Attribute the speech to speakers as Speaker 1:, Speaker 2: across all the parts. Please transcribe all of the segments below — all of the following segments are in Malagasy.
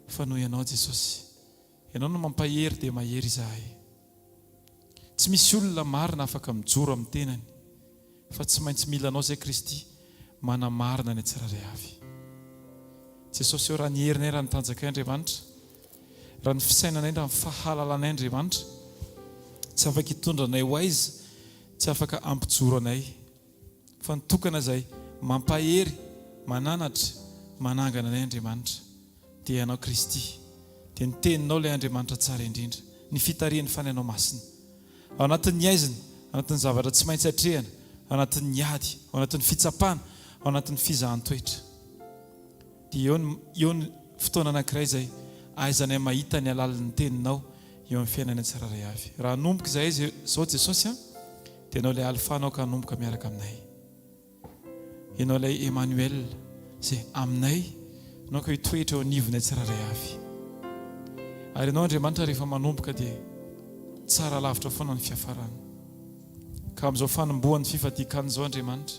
Speaker 1: fa noho ianao Jesosy. Ianao no mampahery dia mahery izahay. Tsy misy olona marina afaka mijoro amin'ny tenany, fa tsy maintsy mila anao izay Kristy manamarina ny tsiraray avy. Jesosy eo raha ny herinay, raha ny tanjakay Andriamanitra, raha ny fisainanay, raha ny fahalalanay Andriamanitra, tsy afaka hitondra anay ho aiza, tsy afaka ampijoro anay, fa nitokana izay mampahery, mananatra, manangana anay Andriamanitra dia ianao Kristy, dia ny teninao ilay Andriamanitra tsara indrindra, ny fitarian'ny fanainao masina ao anatin'ny aizina, ao anatin'ny zavatra tsy maintsy hatrehana, ao anatin'ny ady, ao anatin'ny fitsapana, ao anatin'ny fizahan-toetra. Dia eo ny fotoana anankiray izay aizanay mahita ny alalan'ny teninao eo amin'ny fiainana tsiraray avy. Raha hanomboka izay izao Jesosy, dia ianao ilay alfanao ka hanomboka miaraka aminay. Ianao ilay Emmanuel izay aminay, ianao ka hitoetra eo anivonay tsiraray avy. Ary ianao Andriamanitra rehefa manomboka dia tsara lavitra foana ny fiafarana. Ka amin'izao fanombohan'ny fifadian-kanina izao Andriamanitra,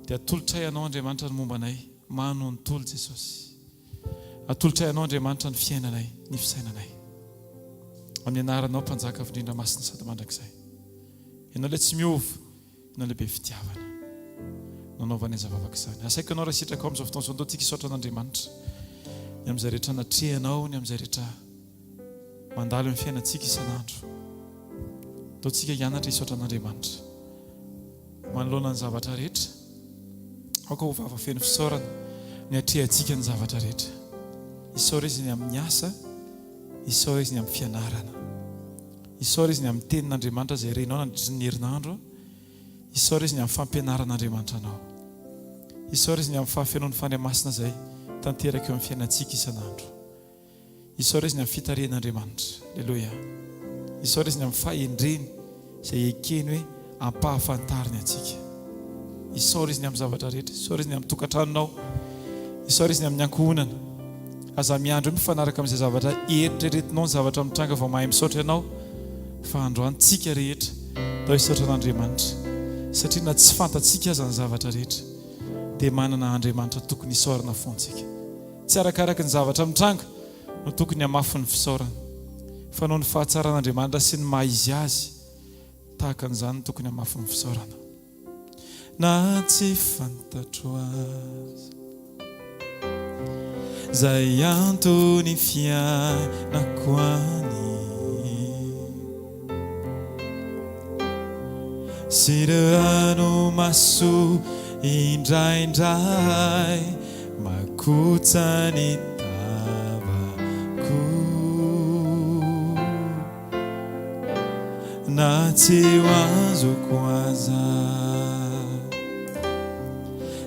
Speaker 1: dia atolotra ianao Andriamanitra ny momba anay, manontolo Jesosy. Atolotra ianao Andriamanitra ny fiainanay, ny fisainanay. Amin'ny anaranao mpanjaka indrindra masina sady mandrakizay. Ianao ilay tsy miova, ianao ilay be fitiavana. Nanaovana zavavaka izany. Asaiko ianao raha sitraka amin'izao fotoana izao, antoantsika hisaotra an'Andriamanitra. Ny amin'izay rehetra natrehanao, ny amin'izay rehetra mandalo amin'ny fiainantsika isan'andro. Ataontsika hianatra hisaotra an'Andriamanitra. Manoloana ny zavatra rehetra, aoka ho vava feno fisaorana ny atrehantsika ny zavatra rehetra. Isaora izy ny amin'ny asa, isaora izy ny amin'ny fianarana, isaora izy ny amin'ny tenin'Andriamanitra izay renao nandritra ny herinandro, isaora izy ny amin'ny fampianaran'Andriamanitra anao, isaora izy ny amin'ny fahafenoan'ny fanamasina izay tanteraka eo amin'ny fiainantsika isan'andro, isaora izy ny amin'ny fitarian'Andriamanitra. Alleluia. Isaora izy ny amin'ny fahendreny izay ekeny hoe ampahafantariny antsika. Isaora izy ny amin'ny zavatra rehetra, isaora izy ny amin'ny tokantranonao, isaora izy ny amin'ny ankohonana. Aza miandro mifanaraka amin'izay zavatra eritreretinao, ny zavatra mitranga vao mahay misaotra ianao, fa androantsika rehetra dao hisaotra an'Andriamanitra, satria na tsy fantatsika aza ny zavatra rehetra dia manana Andriamanitra tokony hisaorana foantsika. Tsy arakaraka ny zavatra mitranga no tokony hamafy ny fisaorana, fa noho ny fahatsaran'Andriamanitra sy ny maha-izy azy, tahaka an'izany tokony hamafy ny fisaorana. Na tsy fantatro azy zay antony fiainako any, sy rano maso indraindray makotsa ny tavako, na tsy ho azoko aza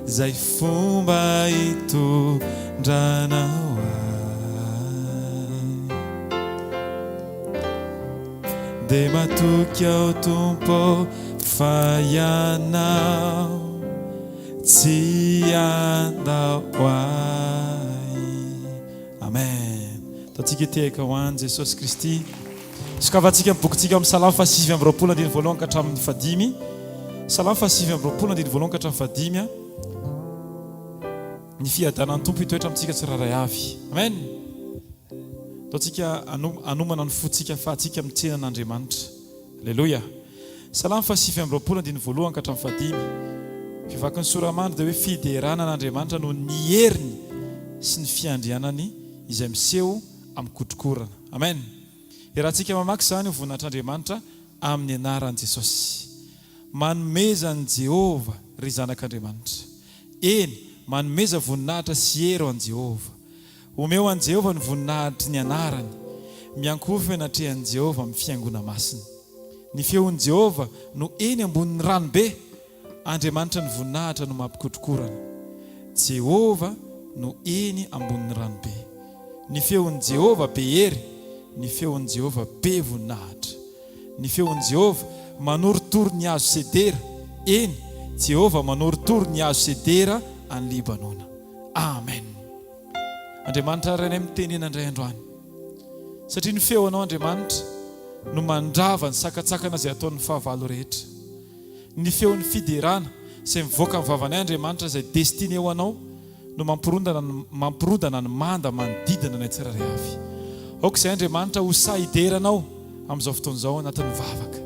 Speaker 1: zay fomba hitondranao ahy, dia matoky ao Tompo fa ianao tsy andao ahy. Amen. Taontsika tehaka ho any Jesosy Kristy. Sokavantsika amin'ny bokintsika amin'ny Salamo 8:20 ka hatramin'ny 5. Salamo 8:20 ka hatramin'ny 5. Ny fiadanan'ny Tompo hitoetra amintsika tsiraray avy. Amen. Taontsika anomana ny fotsika fahatsika mitsenana an'Andriamanitra. Alleluia. Salamo 8:20 ka hatramin'ny 5. Fivakin'ny soramandry dia hoe fiderana an'Andriamanitra no ny heriny sy ny fiandrianany izay miseho amin'ny kotrokorana. Amen. Rahantsika mamaky izany ho voninahitr'Andriamanitra amin'ny anaran'i Jesosy. Manomeza ny Jehova ry zanak'Andriamanitra. Eny, manomeza voninahitra sy hery an Jehova. Omeo an Jehova ny voninahitry ny anarany. Miankofy natrehan'i Jehova amin'ny fiangona masina. Ny feon'i Jehova no eny ambonin'ny ranobe. Andriamanitra ny voninahitra no mampikotrokorana. Jehova no eny ambonin'ny ranobe. Ny feon'i Jehova be hery, ny feon'i Jehova be voninahitra. Ny feon'i Jehova manoritory ny hazo sedera. Eny, Jehova manoritory ny hazo sedera any Libanona. Amen. Andriamanitra rainay mitenena indray androany, satria ny feonao Andriamanitra no mandrava ny sakatsakana izay ataon'ny fahavalo rehetra. Ny feon'ny fiderana izay mivoaka amin'ny vavanay Andriamanitra izay destiné ho anao no mampirodana ny manda manodidina ny tsirairay avy. Aoka izay Andriamanitra hosa hideranao amin'izao fotoan'izao anatin'ny vavaka.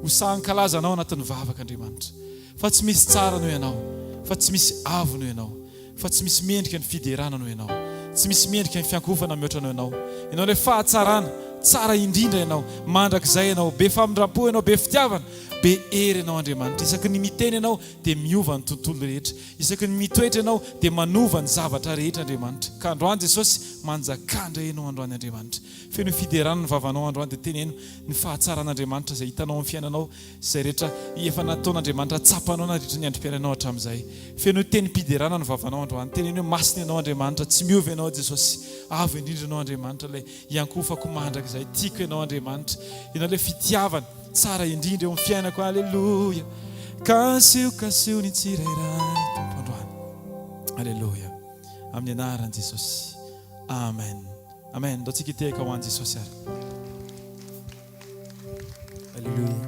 Speaker 1: Hosa hankalazanao anatin'ny vavaka Andriamanitra. Fa tsy misy tsara noho ianao, fa tsy misy avo noho ianao, fa tsy misy mendrika ny fiderana noho ianao, tsy misy mendrika ny fiankofana mihoatra noho ianao. Ianao ilay fahatsarana, tsara indrindra ianao, mandrakizay ianao, be famindram-po ianao, be fitiavana, be ery ianao Andriamanitra. Isaky ny miteny ianao dia miova ny tontolo rehetra. Isaky ny mitoetra ianao dia manova ny zavatra rehetra Andriamanitra. Ka androany Jesosy manjakandra ianao androany Andriamanitra. Feno fiderana ny vavanao androany dia teneno ny fahatsaran'Andriamanitra izay hitanao amin'ny fiainanao, izay rehetra efa nataon'Andriamanitra tsapanao na rehetra ny androm-piainanao hatramin'izay. Feno tenim-piderana ny vavanao androany. Teneno hoe masina ianao Andriamanitra, tsy miova ianao Jesosy. Avo indrindra ianao Andriamanitra, ilay iankofako mandraka izay tiako ianao Andriamanitra. Ianao ilay fitiavana tsara indrindra eo amin'ny fiainako. Alleluia. Kasio ny tsirairay tompo androany. Alleluia. Amin'ny anaran'i Jesosy. Amen. Amen. Ndao tsika hitehaka ho an'i Jesosy ary.
Speaker 2: Alleluia.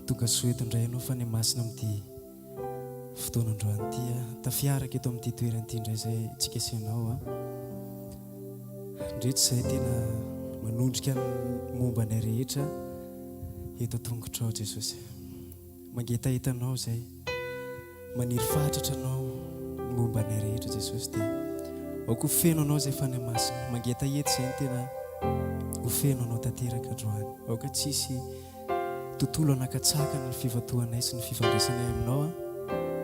Speaker 2: Tokasoa eto indray ianao fa ny masina amin'ity fotoana androany ity tafiaraka eto amin'ity toerana indray izay tsika asianao ndretra izay tena manondrika momba ny rehetra eto tongotrao Jesosy. Mangetahitanao izay maniry fatratra anao momba ny rehetra Jesosy dia aoko feno anao izay fany masina. Mangeta eto izay tena ho feno anao tanteraka androany. Aoka tsisy tontolo anakatsakana ny fivatoanay sy ny fifandraisanay aminao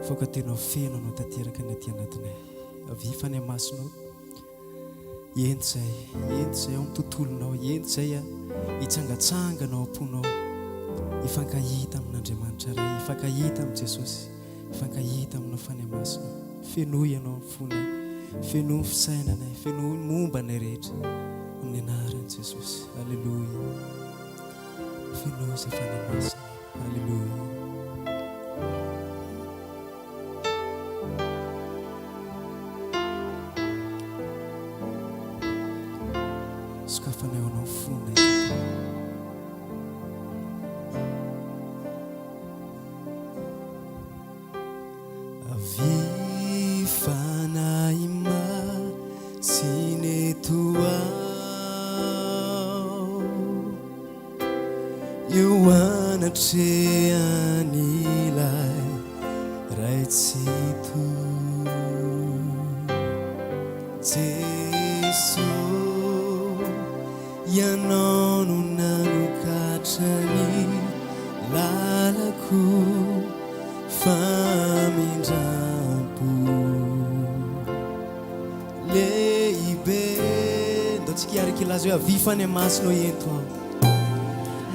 Speaker 2: fa ka tena feno anao tanteraka ny aty anatinay. Avy fany masinao enty izay ao amin'ny tontolonao, enty izay hitsangatsanganao am-ponao, hifankahita amin'Andriamanitra ray, hifankahita amin'i Jesosy, hifankahita aminao fany masinao. Fenoy ianao amin'ny fonay, fenoy ny fisainanay, fenoy ny momba nay rehetra amin'ny anaran'i Jesosy. Alleluia. Fenoy izay fany masina. Alleluia. Sokafanay anao fonay. Avy fanay masina eto ao, eo anatrehan'ilay raitsito Jesosy. Ianao no nanokatra ny lalako famindrampo lehibe. Ndao tsika hiaraka ilaza hoe avy fany masinao eto ao.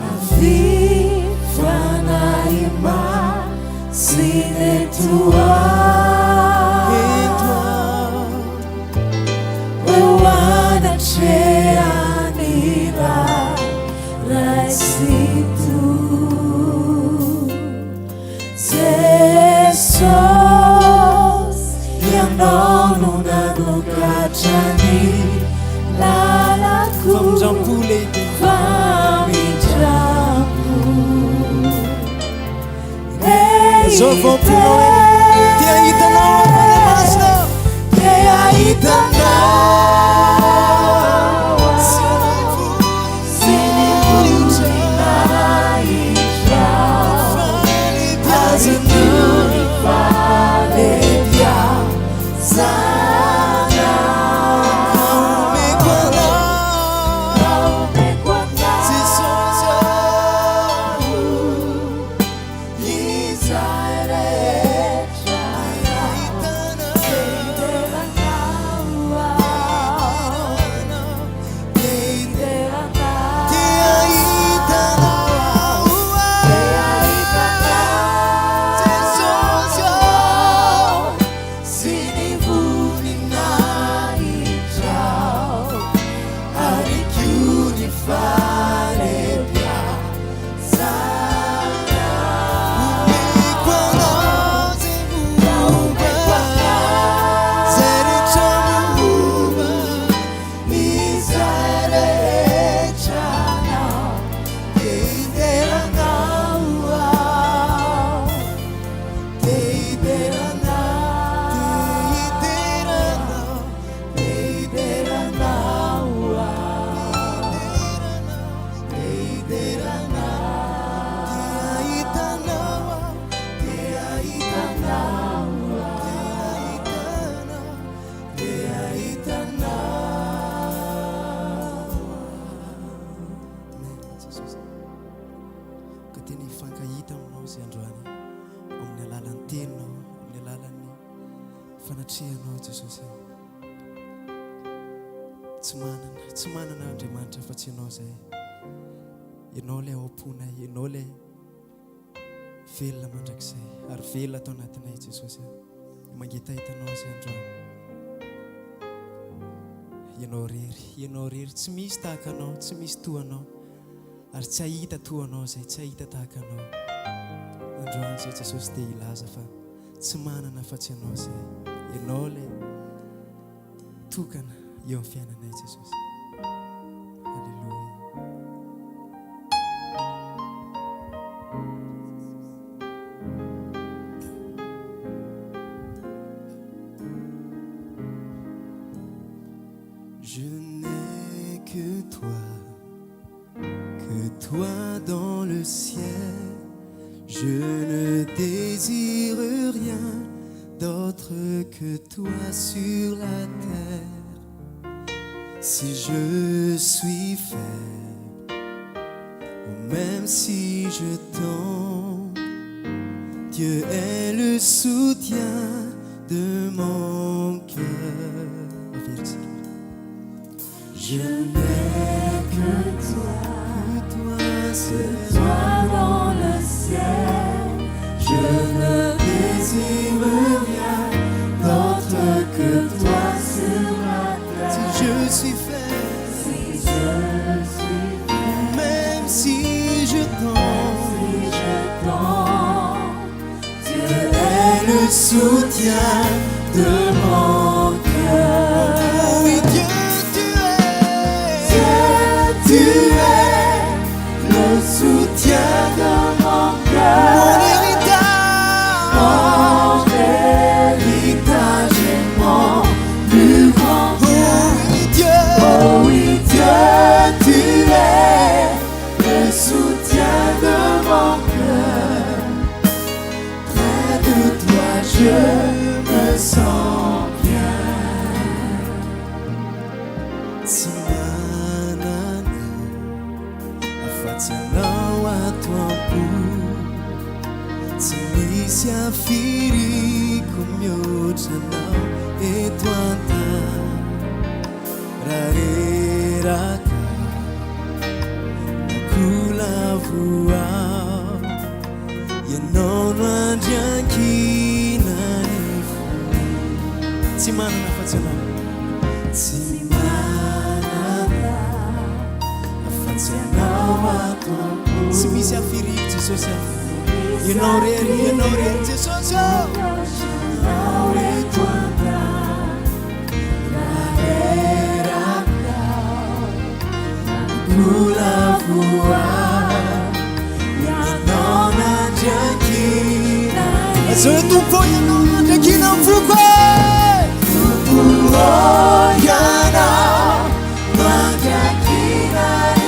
Speaker 2: Avy fanahy masina eto ao, eo anatrehan'ilay raitsito Jesosy. Ianao no nanokatra ny lalako famindrampo lehibe, famindrampo lehibe. Zao vamponao tia hitanao fany masina, tia hitanao Israel. Jesosy. Tsy manana Andriamanitra fa tsy ianao zay. Ianao ilay ao am-ponay, ianao ilay velona mandrakizay ary velona atao anatinay Jesosy. Mangitahitanao zay androany. Ianao rery tsy misy tahaka anao, tsy misy toanao ary tsy ahita toanao zay, tsy ahita tahaka anao. Androany zay Jesosy dia ilaza fa tsy manana fa tsy ianao zay. Ianao ilay tokana eo amin'ny fiainanay Jesosy. Alléluia.
Speaker 3: Je n'ai que toi dans le ciel. Je ne désire rien d'autre que toi sur la terre. Si je suis faible, ou même si je tombe, Dieu est le soutien de mon cœur. Je n'ai que toi, c'est toi dans le ciel. Je ne désire rien d'autre que toi sur la terre. Si je suis faible, même si je tombe, Dieu est le soutien de mon cœur. Oui, Dieu, tu es le soutien de mon cœur. Mon héritage est mon plus grand bien. Oh oui, Dieu, tu es le soutien de mon cœur. Près de toi, je me sens bien. Afatsianao ato-po, tsy misy afiriko mihoatra anao eto an-tany. Raha reraka na kolavoao, ianao no andriankinany fo. Tsy manana afatsianao, tsy tsy misy afiriko Jesosy. Ianao rery Jesosy. Ianao eto an-tany, raha reraka kolavoao, ianao n'andriankinany. Azao tompo, ianao n'andriankinany foko. Tompo ianao n'andriankinany.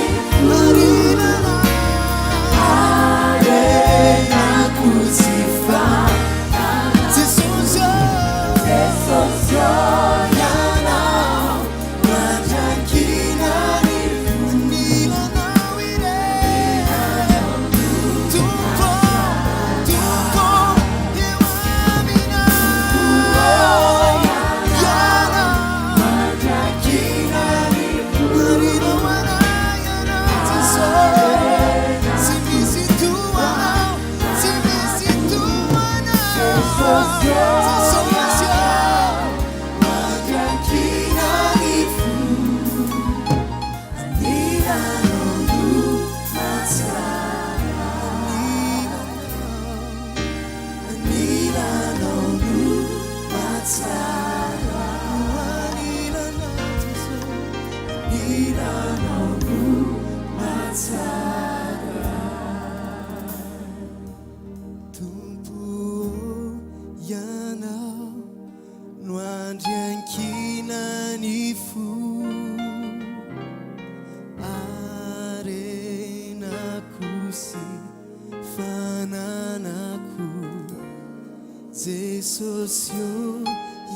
Speaker 3: Jesosio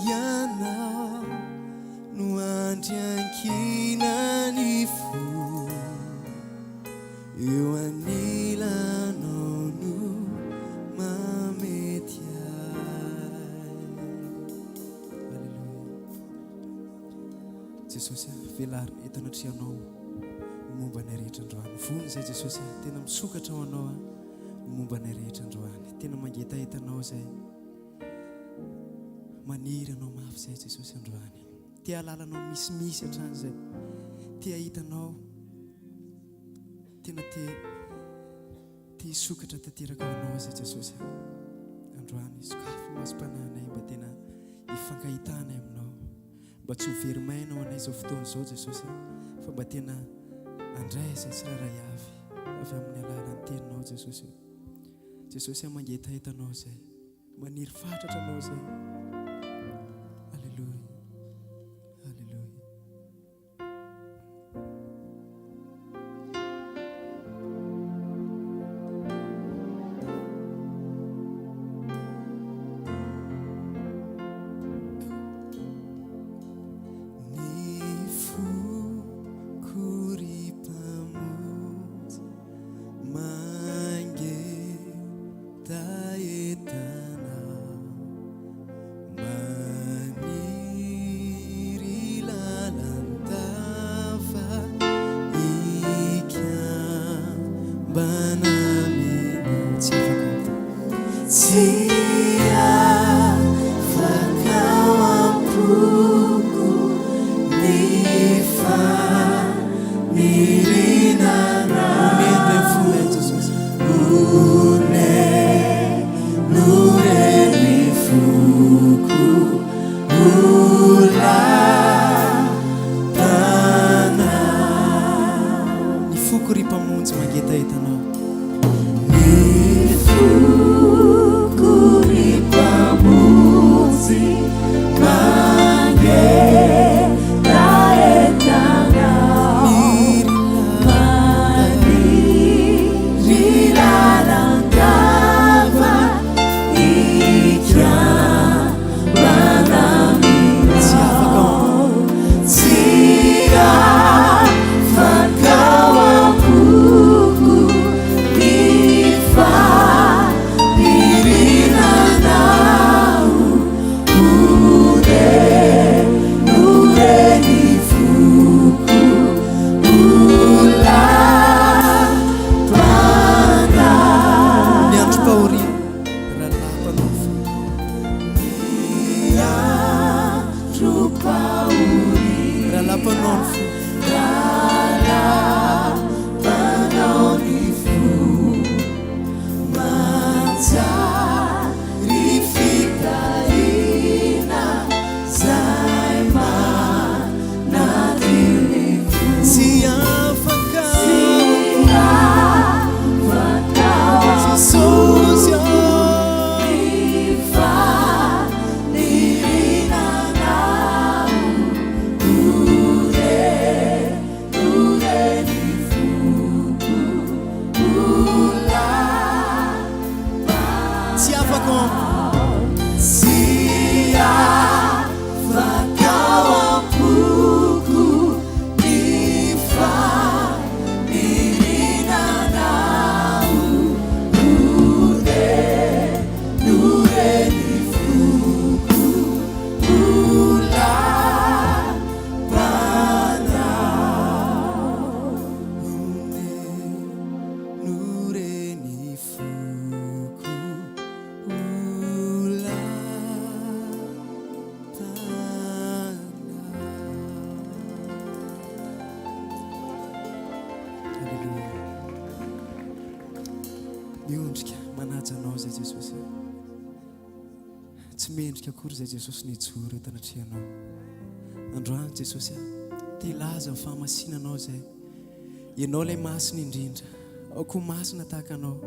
Speaker 3: ianao no andriankinany fo, eo anilanao no mamety ahy. Alléluia.
Speaker 2: Jesosy velary etanatreanao momba ny rehetra androany vony zay Jesosy tena misokatra ho anao momba ny rehetra androany tena mangetahitanao zay maniry anao mafy zay Jesosy androany tia alalanao misimisy hatrany zay tia hitanao tena tia hisokatra tanteraka ho anao zay Jesosy androany sokafy masom-pananay mba tena hifankahitana aminao mba tsy ho verimaina ho anay zao fotoana zao Jesosy fa mba tena andray zay tsiraray avy amin'ny alalan'ny teninao Jesosy Jesosy mangetahitanao zay maniry fatratra anao zay Alleluia Alleluia miondrika manaja anao zay Jesosy tsy mendrika akory zay Jesosy nijoro etanatrehanao androany Jesosy tia laza amin'ny fahamasinanao zay ianao lay masina indrindra ao koa masina tahaka anao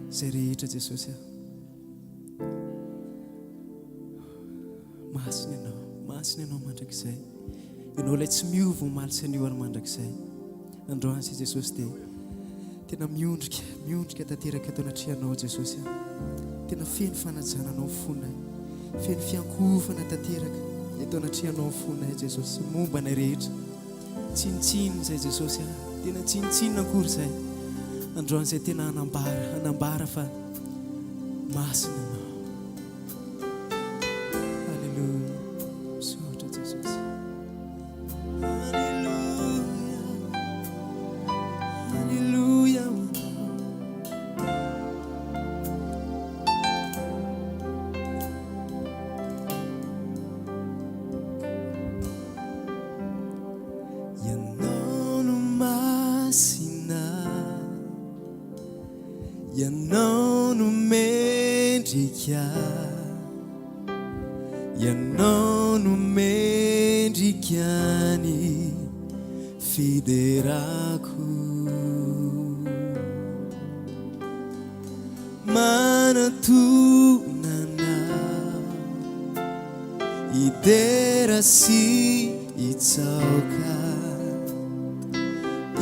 Speaker 2: zay rehetra Jesosy masina ianao mandrakizay ianao lay tsy miova omaly sy anio ary mandrakizay androany zay Jesosy dia tena miondrika tanteraka eto anatrehanao Jesosy tena feno fanajana fonay feno fiankovana tanteraka eto anatrehanao fonay Jesosy momba ny rehetra tsinitsiny zay Jesosy tena tsinitsiny akory zay androany zay tena anambara fa masina anao Alleluia sotra Jesosy mendrika ianao no mendrikany fiderako manatonana idera sy itsaoka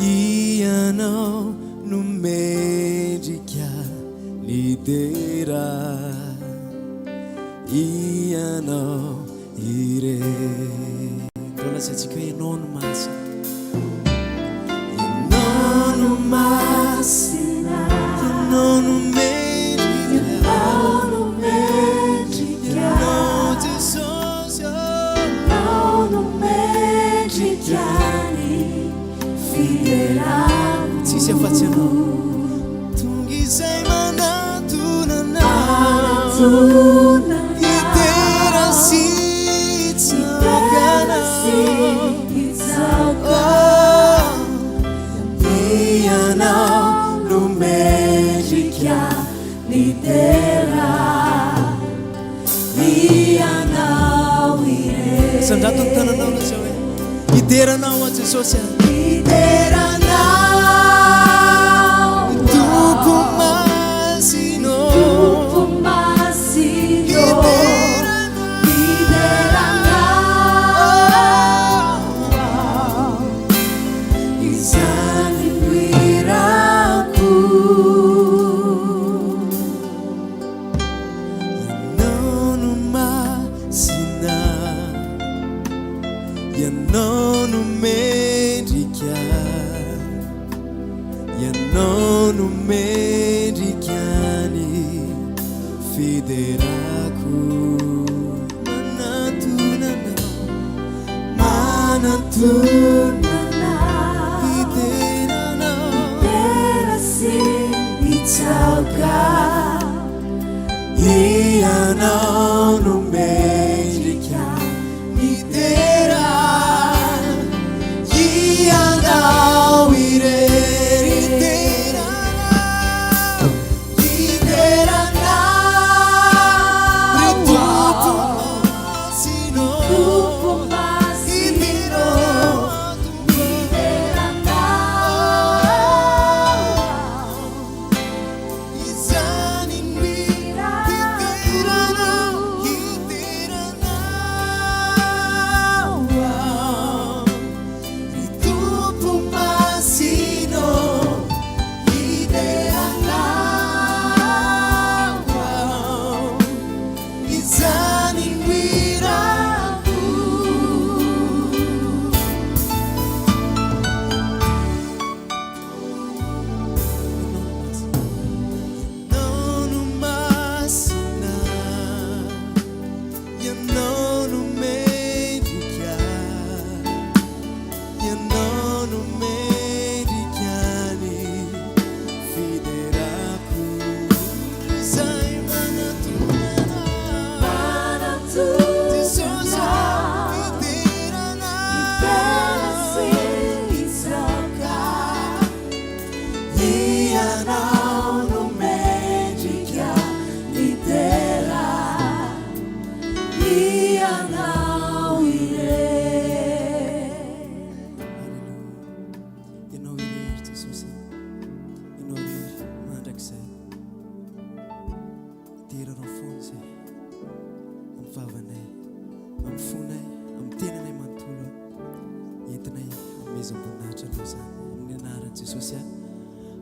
Speaker 2: ianao no mendrika lidera ianao ire tolasatsika hoe ianao no masina ianao no masina ianao no mendrika ianao Jesosy ianao no mendrikany fiderako tsisy afatsy ianao tonga izay manatonana idera sy itsaokana ianao no mendrika lidera ianao ire sandrato ny tananao na zao hoe ideranao a Jesosy ideranao tompo masino ianao no mendrika lidera ianao ire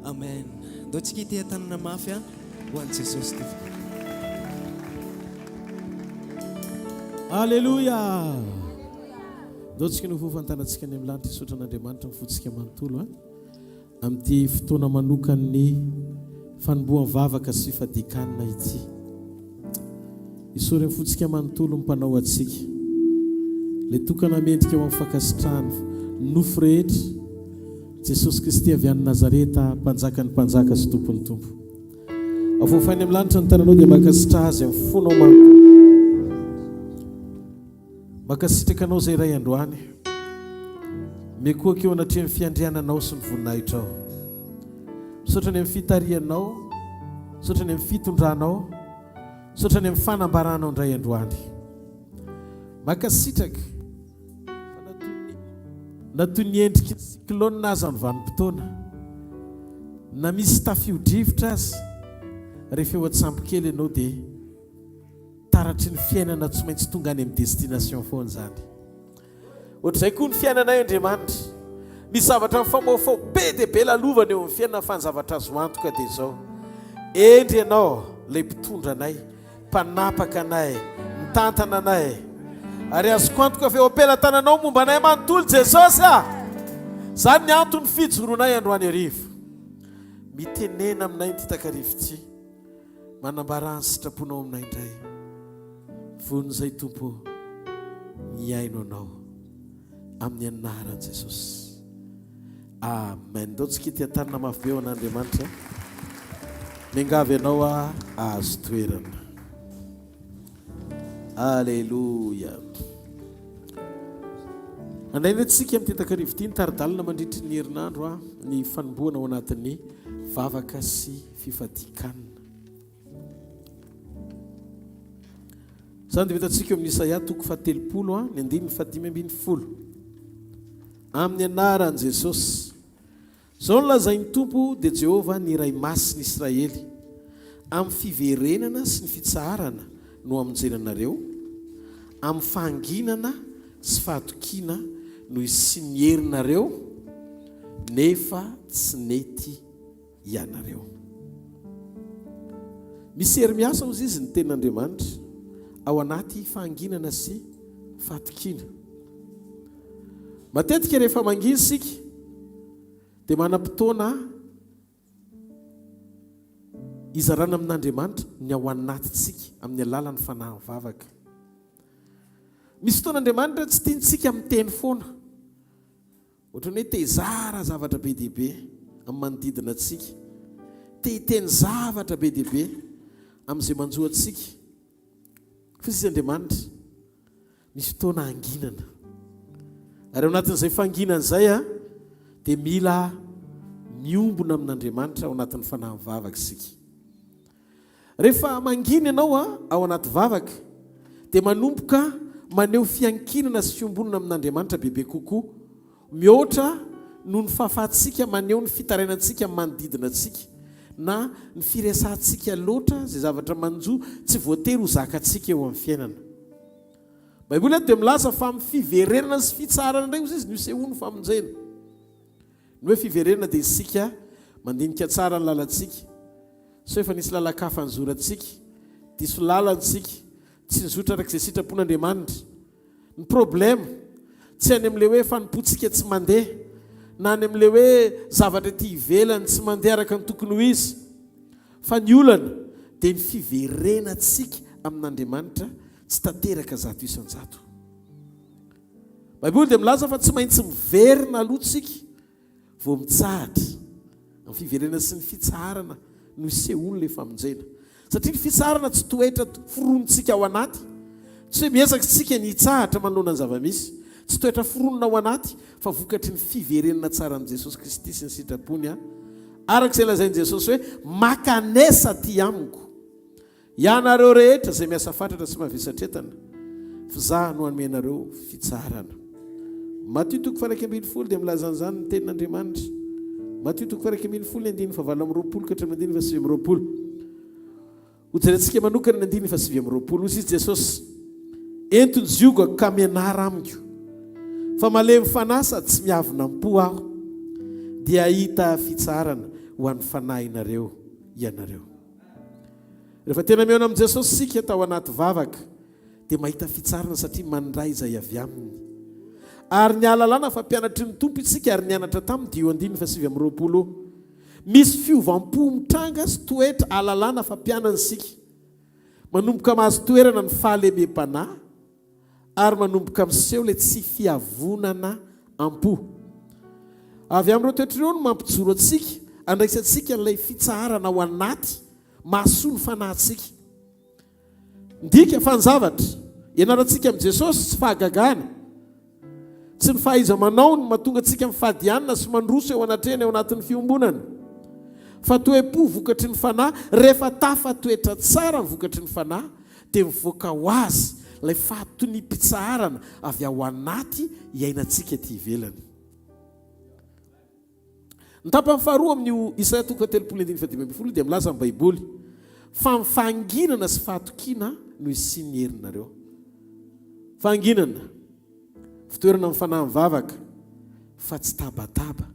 Speaker 2: Amen. Dotsika ity tanana mafy ho an'i Jesosy ty.
Speaker 4: Alleluia. Dotsika no fofantanantsika ny amin'ny lanitra isotran'Andriamanitra mifotsika manontolo amin'ity fotoana manokany fanombohan'ny vavaka sy fifadian-kanina ity. Isorany fotsika manontolo mpanao atsika. Le tokana mendrika eo amin'ny fakasitrahany nofo rehetra Jesosy Kristy avy any Nazareta mpanjakany mpanjaka sy tompony tompo. Afofainy amin'ny lanitra ny tananao dia makasitraka azy amin'ny fonao manontolo. Makasitrakanao izay iray androany. Mekoaka eo anatrehan'ny fiandriananao sy ny voninahitrao. Misaotra ny amin'ny fitarianao, misaotra ny amin'ny fitondranao, sotrany amin'ny fanambaranao indray androany makasitraka natoy ny endriky ny cyclone azy amin'ny vanim-potoana na misy tafiodrivotra azy rehefa eo atsampokely ianao dia taratry ny fiainana tsy maintsy tonga any amin'ny destination foana zany ohatr'izay koa ny fiainana Andriamanitra misy zavatra mifamoafao be dia be lalovana eo amin'ny fiainana fa ny zavatra azo antoka dia izao endry ianao ilay mpitondra anay mpanapaka anay mitantana anay ary azoko antoka fa eo ampelantananao momba anay manontolo Jesosy zany ny antony fijoronay androany arivo mitenena aminay ny titakarivotsy manambara ny sitraponao aminay indray vonizay tompo miaino anao amin'ny anaran'i Jesosy amen. Dao tsika ity tanana mafy be ao an'Andriamanitra miangavy ianao azo toerana. Alleluia. Andraina antsika amin'ny tetakarivo ity nitaridalina mandritry ny herinandro ny fanomboana ao anatin'ny vavaka sy fifadian-kanina. Zany dia vitantsika eo amin'ny Isaia toko 70 ny 5:10. Amin'ny anaran'i Jesosy zao nolazain'ny Tompo dia Jehovah ny iray masin'i Israely amin'ny fiverenana sy ny fitsarana no amonjenanareo amin'ny fahanginana sy fahatokiana no isinierinareo nefa tsy nety ianareo. Misy hery miasa ozy izy ny tenin'Andriamanitra ao anaty fahanginana sy fahatokiana. Matetika rehefa mangina sika dia manam-potoana izarana amin'Andriamanitra ny ao anatintsika amin'ny alalan'ny fanahy vavaka. Misy fotoan'Andriamanitra tsy tiantsika miteny foana ohatrany hoe te hizara zavatra be dehibe amin'ny manodidina antsika, te hiteny zavatra be dehibe amin'izay manjoa antsika. Fa izy Andriamanitra misy fotoana anginana ary ao anatin'izay fanginana izay dia mila miombona amin'Andriamanitra ao anatin'ny fanahy vavaka isika. Rehefa mangina ianao ao anaty vavaka dia manomboka maneho fiankinana sy fiombonana amin'Andriamanitra bebe kokoa, mihoatra noho ny fahafahantsika maneho ny fitarainantsika amin'ny manodidina antsika na ny firesantsika loatra izay zavatra manjo tsy voatery ho zakantsika eo amin'ny fiainana. Baiboly dia milaza fa amin'ny fiverenana sy fitsarana indray ozy izy no sehoany famonjena. Ny hoe fiverenana dia isika mandinika tsara ny lalantsika, so efa nisy lalakafa nyzorantsika, diso lalantsika, tsy nizotra arak'izay sitrapon'Andriamanitra. Ny problema tsy any amin'ilay hoe fanompoantsika tsy mandeha na any amin'ilay hoe zavatra ty ivelany tsy mandeha araka ny tokony ho izy, fa ny olana dia ny fiverenantsika amin'Andriamanitra tsy tanteraka zato isan-jato. Baiboly dia milaza fa tsy maintsy miverina alohatsika vao mitsahatra amin'ny fiverenana sy ny fitsarana no isehoany ilay famonjena. Satria ny fitsarana tsy toetra foronontsika ao anaty, tsy hoe miezaka tsika ny hitsahatra manoloana ny zavamisy, tsy toetra foronona ao anaty fa vokatry ny fiverenana tsara amin'i Jesosy Kristy sy ny sitrapony arak'izay lazain'i Jesosy hoe makanesa ty amiko ianareo rehetra izay miasa fatratra sy mavesatretana, fa za no anomenareo fitsarana. Matio 1:20 dia milaza an'izany ny tenin'Andriamanitra. Matio 1:20 ka 9:20 hojerentsika manokana ny 9:20 ozy izy Jesosy entony ziogako ka mianara amiko fa malemy fanahy sady tsy miavina am-po aho dia hahita fitsarana ho an'ny fanahinareo ianareo. Rehefa tena mihaona amin'i Jesosy sika tao anaty vavaka dia mahita fitsarana satria mandray izay avy aminy. Ary ny alalana fa mpianatry ny Tompo isika ary nianatra tamin'ny 10:20 misy fiovam-po mitranga sy toetra alalana fa mpianana isika, manomboka mahazo toerana ny fahalemem-panahy ary manomboka miseho ilay tsy fiavonana am-po. Avy amin'ireo toetr'ireo no mampijoro antsika andraisantsika n'ilay fitsarana ao anaty mahasoa ny fanahintsika. Ndika fa ny zavatra ianarantsika amin'i Jesosy tsy fahagagana, tsy ny fahaiza manao no mahatonga antsika mifadianina sy mandroso eo anatreny ao anatin'ny fiombonana, fatoepo vokatry ny fanahy rehefa tafatoetra tsara mivokatry ny fanahy dia mivoaka ho azy ilay fahatony-pitsaharana avy ao anaty iainantsika ty ivelany. Ny tapany faharoa amin'ny Isaia 3:10 dia milaza amin'ny Baiboly fa mifanginana sy fahatokiana no isiany herinareo. Fanginana fitoerana amin'ny fanahy mivavaka fa tsy tabataba